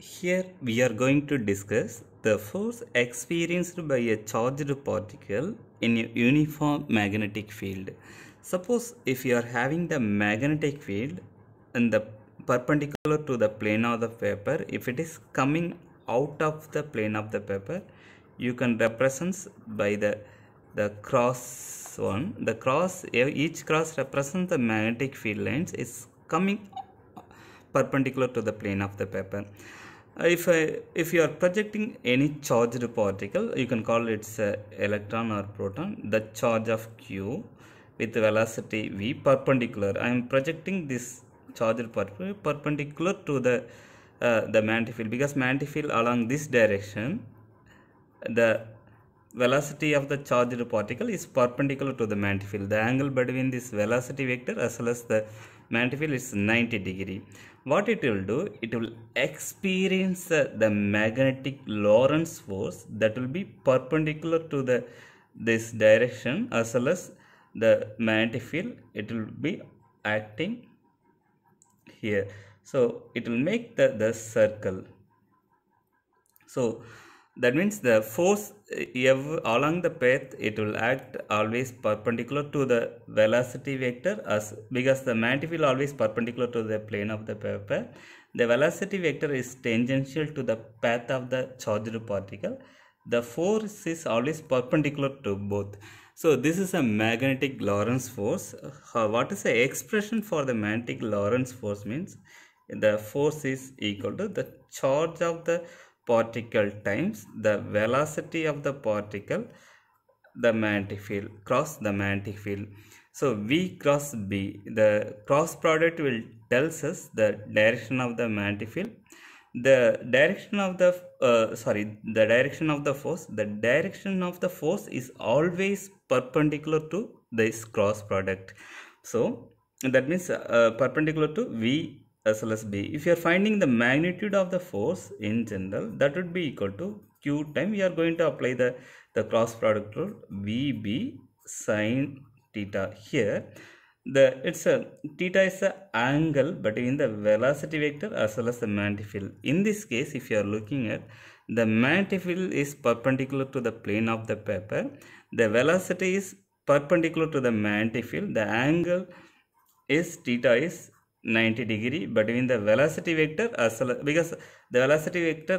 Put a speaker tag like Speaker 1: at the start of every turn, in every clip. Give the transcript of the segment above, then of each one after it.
Speaker 1: Here we are going to discuss the force experienced by a charged particle in a uniform magnetic field. Suppose if you are having the magnetic field in the perpendicular to the plane of the paper, if it is coming out of the plane of the paper, you can represent by the cross one. The cross, each cross represents the magnetic field lines is coming perpendicular to the plane of the paper. If you are projecting any charged particle, you can call it electron or proton. The charge of q with velocity v perpendicular. I am projecting this charged particle perpendicular to the magnetic field, because magnetic field along this direction, the velocity of the charged particle is perpendicular to the magnetic field. The angle between this velocity vector as well as the magnetic field is 90 degree. What it will do, it will experience the magnetic Lorentz force that will be perpendicular to this direction as well as the magnetic field. It will be acting here, so it will make the circle. So that means the force along the path, it will act always perpendicular to the velocity vector, as because the magnetic field always perpendicular to the plane of the paper. The velocity vector is tangential to the path of the charged particle. The force is always perpendicular to both. So this is a magnetic Lorentz force. What is the expression for the magnetic Lorentz force? Means the force is equal to the charge of the particle times the velocity of the particle, the magnetic field, cross the magnetic field. So V cross B, the cross product will tells us the direction of the magnetic field. The direction of the the direction of the force. The direction of the force is always perpendicular to this cross product. So that means perpendicular to V as well as B. If you are finding the magnitude of the force in general, that would be equal to Q time. We are going to apply the cross product rule, VB sine theta. Here it's a theta is the angle between the velocity vector as well as the magnetic field. In this case, if you are looking at the magnetic field is perpendicular to the plane of the paper, the velocity is perpendicular to the magnetic field, the angle is theta is 90 degree between the velocity vector as well, because the velocity vector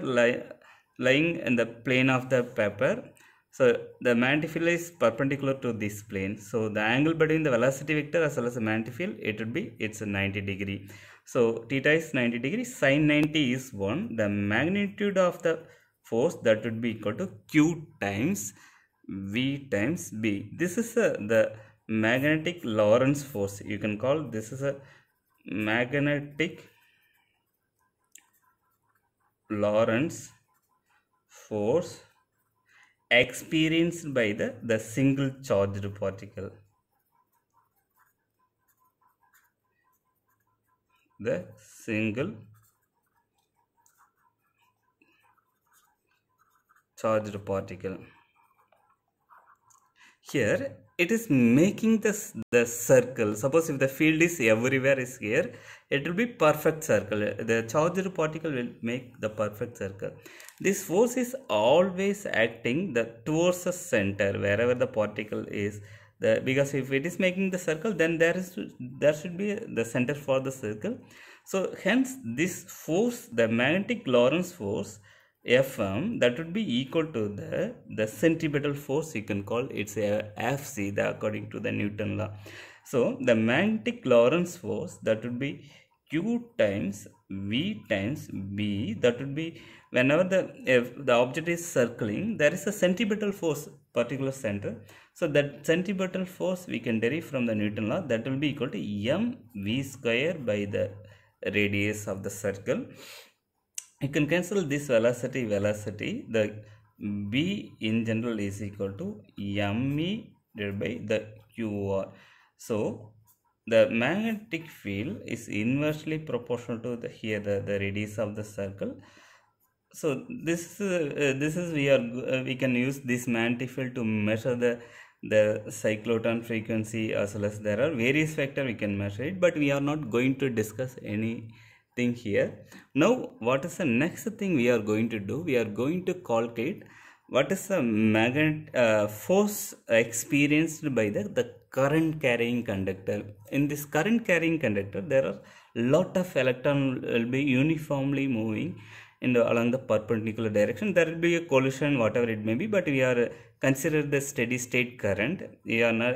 Speaker 1: lying in the plane of the paper. So the magnetic field is perpendicular to this plane. So the angle between the velocity vector as well as the magnetic field, it would be, it's a 90 degree. So theta is 90 degree, sine 90 is 1. The magnitude of the force, that would be equal to Q times V times B. This is the magnetic Lorentz force. You can call this is a magnetic Lorentz force experienced by the single charged particle. The single charged particle. Here it is making the circle. Suppose if the field is everywhere is here, it will be perfect circle. The charged particle will make the perfect circle. This force is always acting towards the center wherever the particle is. Because if it is making the circle, then there should be the center for the circle. So hence this force, the magnetic Lorentz force Fm, that would be equal to the centripetal force. You can call it's a Fc, according to the Newton law. So the magnetic Lorentz force, that would be Q times V times B. That would be whenever if the object is circling, there is a centripetal force particular center. So that centripetal force we can derive from the Newton law. That will be equal to mv square by the radius of the circle. You can cancel this velocity, the B in general is equal to me divided by the QR. So the magnetic field is inversely proportional to the radius of the circle. So this is we can use this magnetic field to measure the cyclotron frequency, as well as there are various factors we can measure it, but we are not going to discuss anything thing here. Now what is the next thing we are going to do? We are going to calculate what is the magnet force experienced by the current carrying conductor. In this current carrying conductor, there are lot of electron will be uniformly moving in along the perpendicular direction. There will be a collision, whatever it may be, but we are consider the steady state current. We are not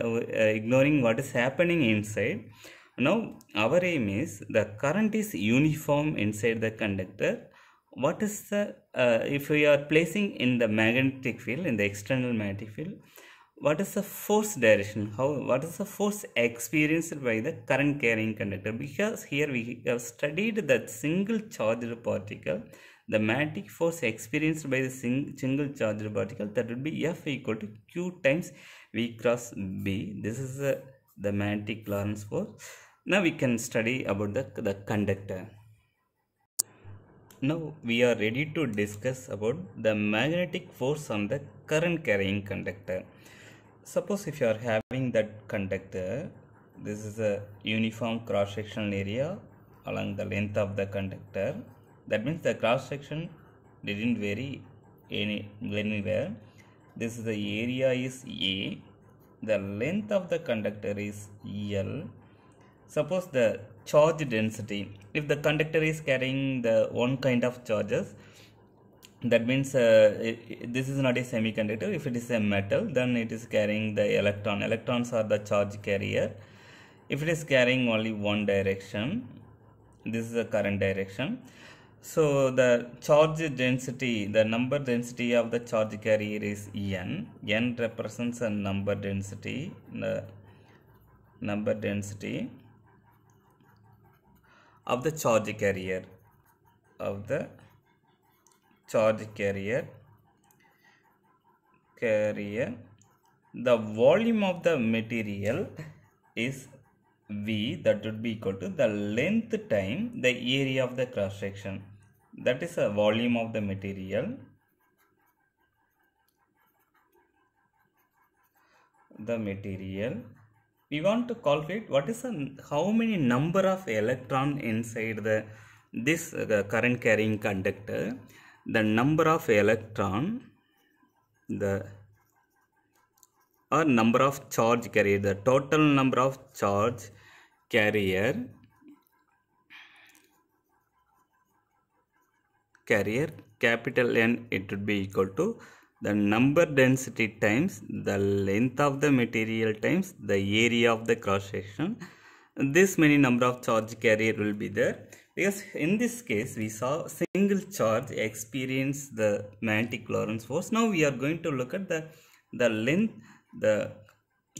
Speaker 1: ignoring what is happening inside. Now our aim is the current is uniform inside the conductor. What is the if we are placing in the magnetic field, in the external magnetic field, what is the force direction? What is the force experienced by the current carrying conductor? Because here we have studied that single charged particle, the magnetic force experienced by the single charged particle, that would be F equal to Q times V cross B. This is the magnetic Lorentz force. Now we can study about the conductor. Now we are ready to discuss about the magnetic force on the current carrying conductor. Suppose if you are having that conductor, this is a uniform cross sectional area along the length of the conductor. That means the cross section didn't vary anywhere. This is the area is A. The length of the conductor is L. Suppose the charge density, if the conductor is carrying the one kind of charges, that means this is not a semiconductor. If it is a metal, then it is carrying the electron. Electrons are the charge carrier. If it is carrying only one direction, this is the current direction. So the charge density, the number density of the charge carrier is N. N represents a number density. The number density of the charge carrier, the volume of the material is V, that would be equal to the length time the area of the cross section. That is a volume of the material. We want to calculate what is how many number of electron inside this current carrying conductor. The number of electron, or number of charge carrier, the total number of charge carrier capital N, it would be equal to the number density times the length of the material times the area of the cross section. This many number of charge carrier will be there, because in this case we saw single charge experience the magnetic Lorentz force. Now we are going to look at the length, the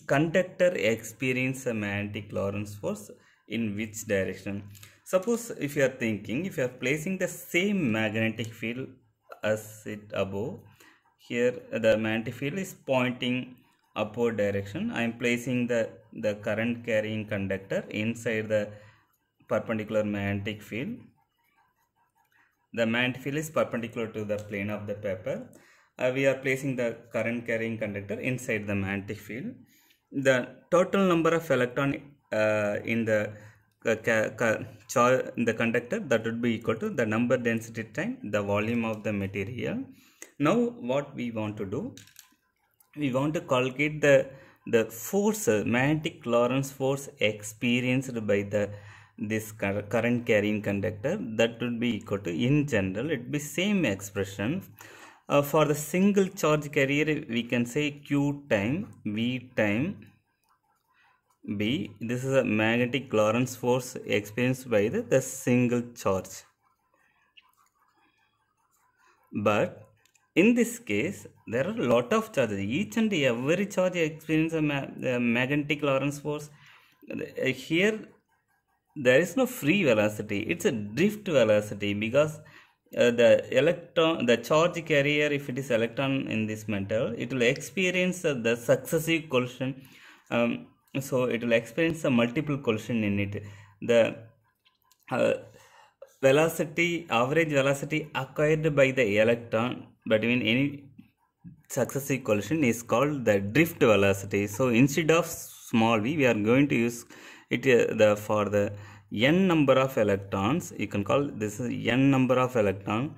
Speaker 1: conductor experience a magnetic Lorentz force in which direction. Suppose if you are thinking, if you are placing the same magnetic field as it above, here the magnetic field is pointing upward direction. I am placing the current carrying conductor inside the perpendicular magnetic field. The magnetic field is perpendicular to the plane of the paper. We are placing the current carrying conductor inside the magnetic field. The total number of electron in the conductor, that would be equal to the number density time the volume of the material. Now what we want to do, we want to calculate the force, magnetic Lorentz force experienced by this current carrying conductor. That would be equal to, in general it would be same expression. For the single charge carrier we can say Q time V time B. This is a magnetic Lorentz force experienced by the single charge. But in this case there are a lot of charges. Each and every charge experiences a magnetic Lorentz force. Here there is no free velocity, it's a drift velocity, because the charge carrier, if it is electron in this metal, it will experience the successive collision. So it will experience a multiple collision in it. The velocity, average velocity acquired by the electron between any successive collision is called the drift velocity. So instead of small v, we are going to use it for the n number of electrons, you can call this is n number of electron.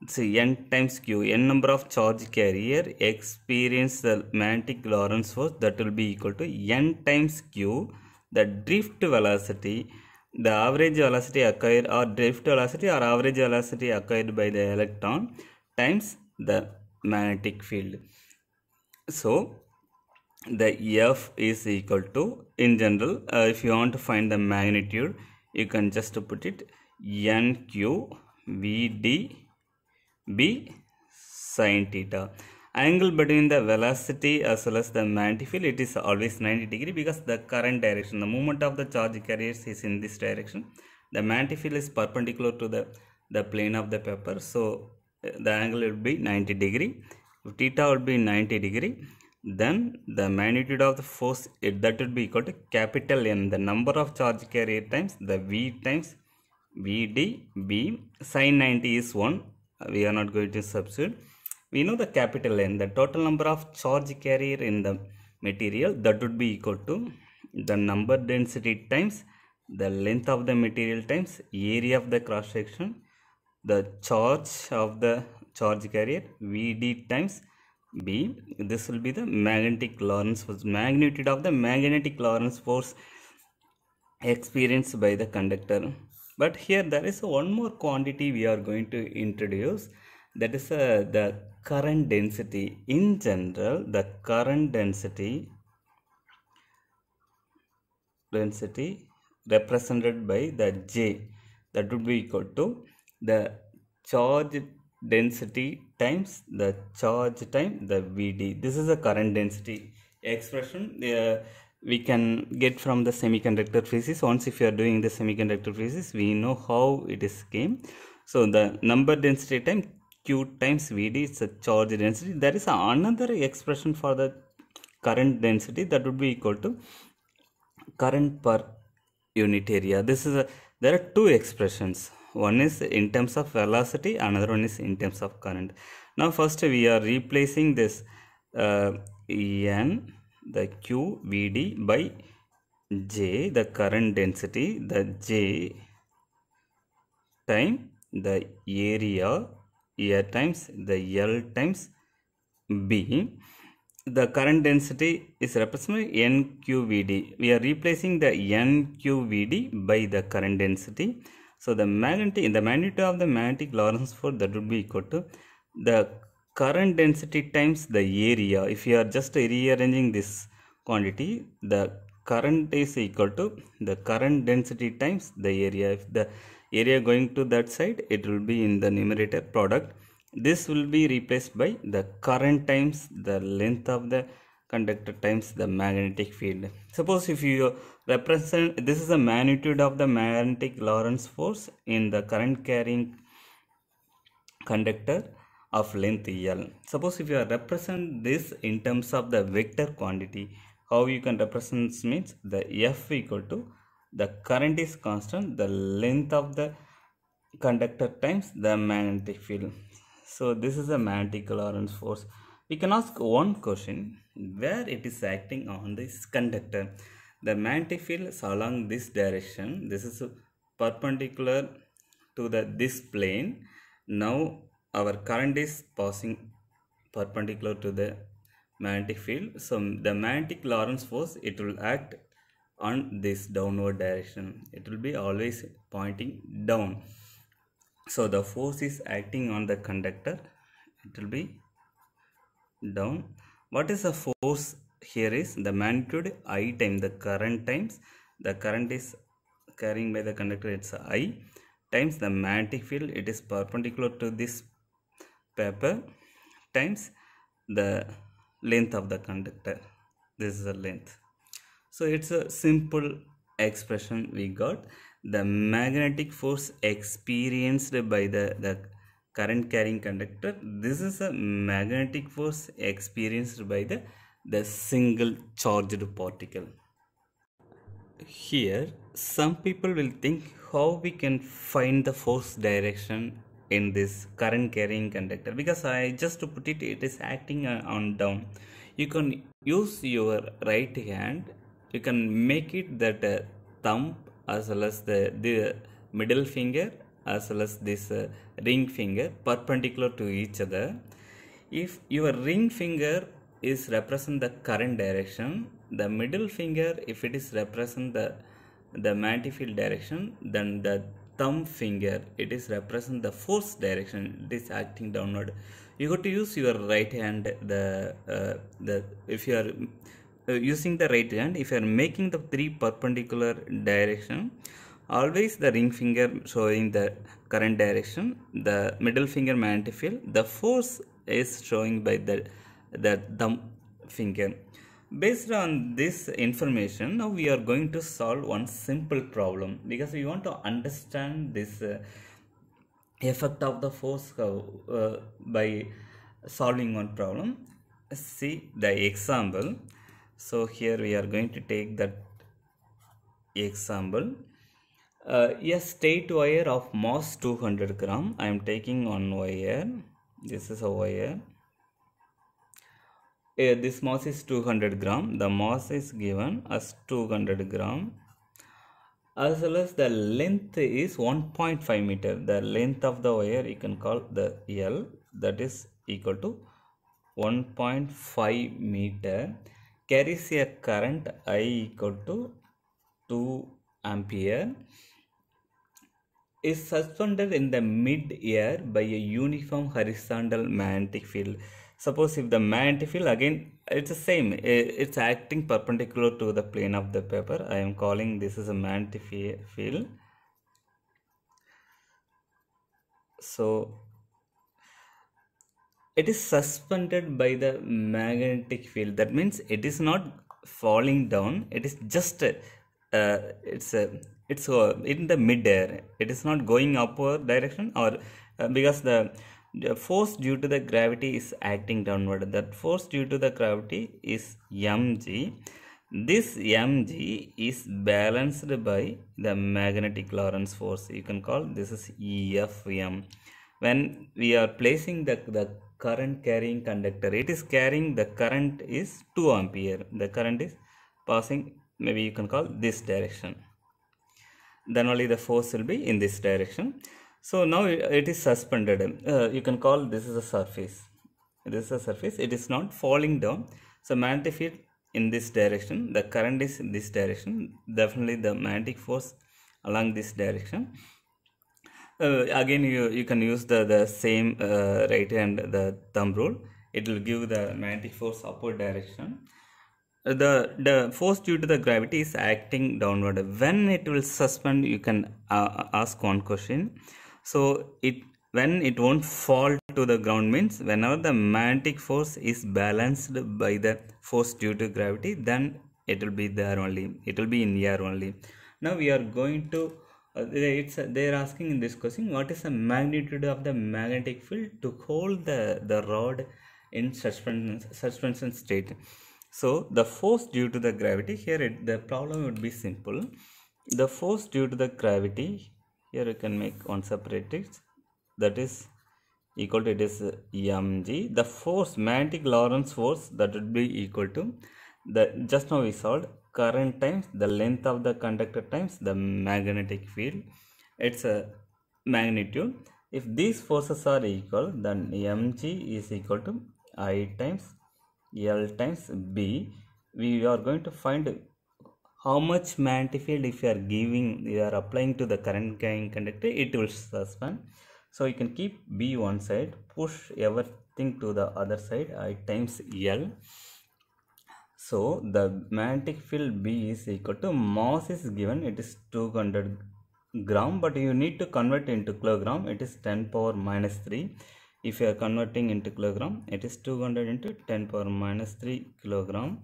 Speaker 1: So n times q, n number of charge carrier experience the magnetic Lorentz force, that will be equal to n times q, the drift velocity, the average velocity acquired or drift velocity or average velocity acquired by the electron times the magnetic field. So the F is equal to, in general, if you want to find the magnitude, you can just put it NQ VD B sin theta. Angle between the velocity as well as the magnetic field, it is always 90 degree, because the current direction, the movement of the charge carriers is in this direction. The magnetic field is perpendicular to the plane of the paper, so the angle will be 90 degree. If theta would be 90 degree, then the magnitude of the force, that would be equal to capital N, the number of charge carrier times the V times VD B. Sin 90 is 1. We are not going to substitute. We know the capital N, the total number of charge carrier in the material, that would be equal to the number density times the length of the material times area of the cross section, the charge of the charge carrier VD times B. This will be the magnetic Lorentz force, magnitude of the magnetic Lorentz force experienced by the conductor. But here there is one more quantity we are going to introduce, that is the current density. In general, the current density represented by the J, that would be equal to the charge density times the charge time the VD. This is a current density expression we can get from the semiconductor physics. Once if you are doing the semiconductor physics, we know how it is came. So the number density time Q times VD is the charge density. There is another expression for the current density, that would be equal to current per unit area. There are two expressions. One is in terms of velocity, another one is in terms of current. Now first we are replacing this N, the Q VD by J, the current density, the J time the area times the L times B. The current density is represented by NQVD. We are replacing the NQVD by the current density. So the magnitude of the magnetic Lorentz force, that would be equal to the current density times the area. If you are just rearranging this quantity, the current is equal to the current density times the area. If the area going to that side, it will be in the numerator product. This will be replaced by the current times the length of the conductor times the magnetic field. Suppose if you represent, this is the magnitude of the magnetic Lorentz force in the current carrying conductor of length L. Suppose if you represent this in terms of the vector quantity, how you can represent means the F equal to the current is constant, the length of the conductor times the magnetic field. So this is a magnetic Lorentz force. We can ask one question, where it is acting on this conductor. The magnetic field is along this direction. This is perpendicular to this plane. Now our current is passing perpendicular to the magnetic field. So the magnetic Lorentz force, it will act on this downward direction. It will be always pointing down. So the force is acting on the conductor, it will be down. What is the force here is the magnitude I time the current times the current is carrying by the conductor, it's I, times the magnetic field, it is perpendicular to this paper, times the length of the conductor. This is the length. So it's a simple expression we got. The magnetic force experienced by the current carrying conductor, this is a magnetic force experienced by the single charged particle. Here some people will think how we can find the force direction in this current carrying conductor, because I just put it, it is acting on down. You can use your right hand, you can make it that thumb as well as the middle finger as well as this ring finger perpendicular to each other. If your ring finger is represent the current direction, the middle finger, if it is represent the magnetic field direction, then the thumb finger, it is represent the force direction, it is acting downward. You got to use your right hand. The if you are using the right hand, if you are making the three perpendicular direction, always the ring finger showing the current direction, the middle finger magnetic field, the force is showing by the thumb finger. Based on this information, now we are going to solve one simple problem, because we want to understand this effect of the force by solving one problem. See the example. So here we are going to take that example. A straight wire of mass 200 gram. I am taking one wire. This is a wire. This mass is 200 gram. The mass is given as 200 gram. As well as the length is 1.5 meter. The length of the wire you can call the L. That is equal to 1.5 meter. Carries a current I equal to 2 ampere. Is suspended in the mid-air by a uniform horizontal magnetic field. Suppose if the magnetic field, again it's the same, it's acting perpendicular to the plane of the paper. I am calling this as a magnetic field. So it is suspended by the magnetic field. That means it is not falling down, it is just it's in the mid-air. It is not going upward direction, or because the force due to the gravity is acting downward. That force due to the gravity is mg. This mg is balanced by the magnetic Lorentz force. You can call this is EFM. When we are placing the current carrying conductor, it is carrying the current is 2 ampere. The current is passing, maybe you can call this direction, then only the force will be in this direction. So now it is suspended. You can call this is a surface. This is a surface. It is not falling down. So magnetic field in this direction, the current is in this direction, definitely the magnetic force along this direction. Again you can use the same right hand, the thumb rule. It will give the magnetic force upward direction. The force due to the gravity is acting downward. When it will suspend, you can ask one question. So when it won't fall to the ground means whenever the magnetic force is balanced by the force due to gravity, then it will be there only, it will be in air only. Now we are going to they are asking in this question, what is the magnitude of the magnetic field to hold the rod in suspension state. So the force due to the gravity, here the problem would be simple. The force due to the gravity, here you can make one separate, that is equal to, it is mg. The force, magnetic Lorentz force, that would be equal to the, just now we solved, current times the length of the conductor times the magnetic field. It's a magnitude. If these forces are equal, then mg is equal to I times L times B. We are going to find how much magnetic field if you are applying to the current carrying conductor, it will suspend. So you can keep B one side, push everything to the other side, I times L. So the magnetic field B is equal to, mass is given, it is 200 gram, but you need to convert into kilogram. It is 10 power minus 3. If you are converting into kilogram, it is 200 into 10 power minus 3 kilogram.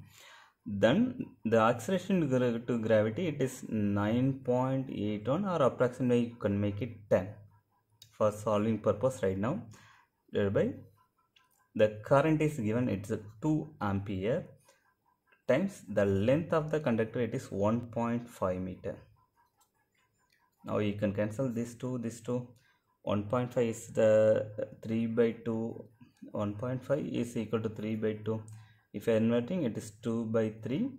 Speaker 1: Then the acceleration to gravity, it is 9.81, or approximately you can make it 10 for solving purpose right now. Thereby the current is given, it's 2 ampere times the length of the conductor, it is 1.5 meter. Now you can cancel this 2. 1.5 is the 3 by 2. 1.5 is equal to 3 by 2. If you are inverting, it is 2 by 3.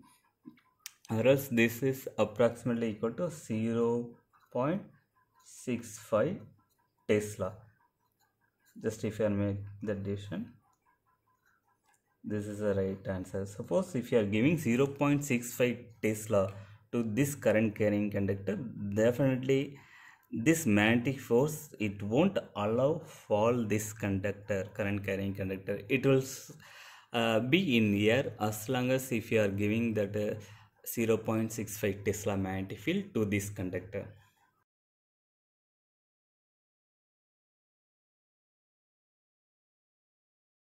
Speaker 1: or else this is approximately equal to 0.65 Tesla. Just if you make the addition, this is the right answer. Suppose if you are giving 0.65 Tesla to this current carrying conductor, definitely this magnetic force, it won't allow fall this conductor, current carrying conductor. It will be in air as long as if you are giving that 0.65 Tesla magnetic field to this conductor.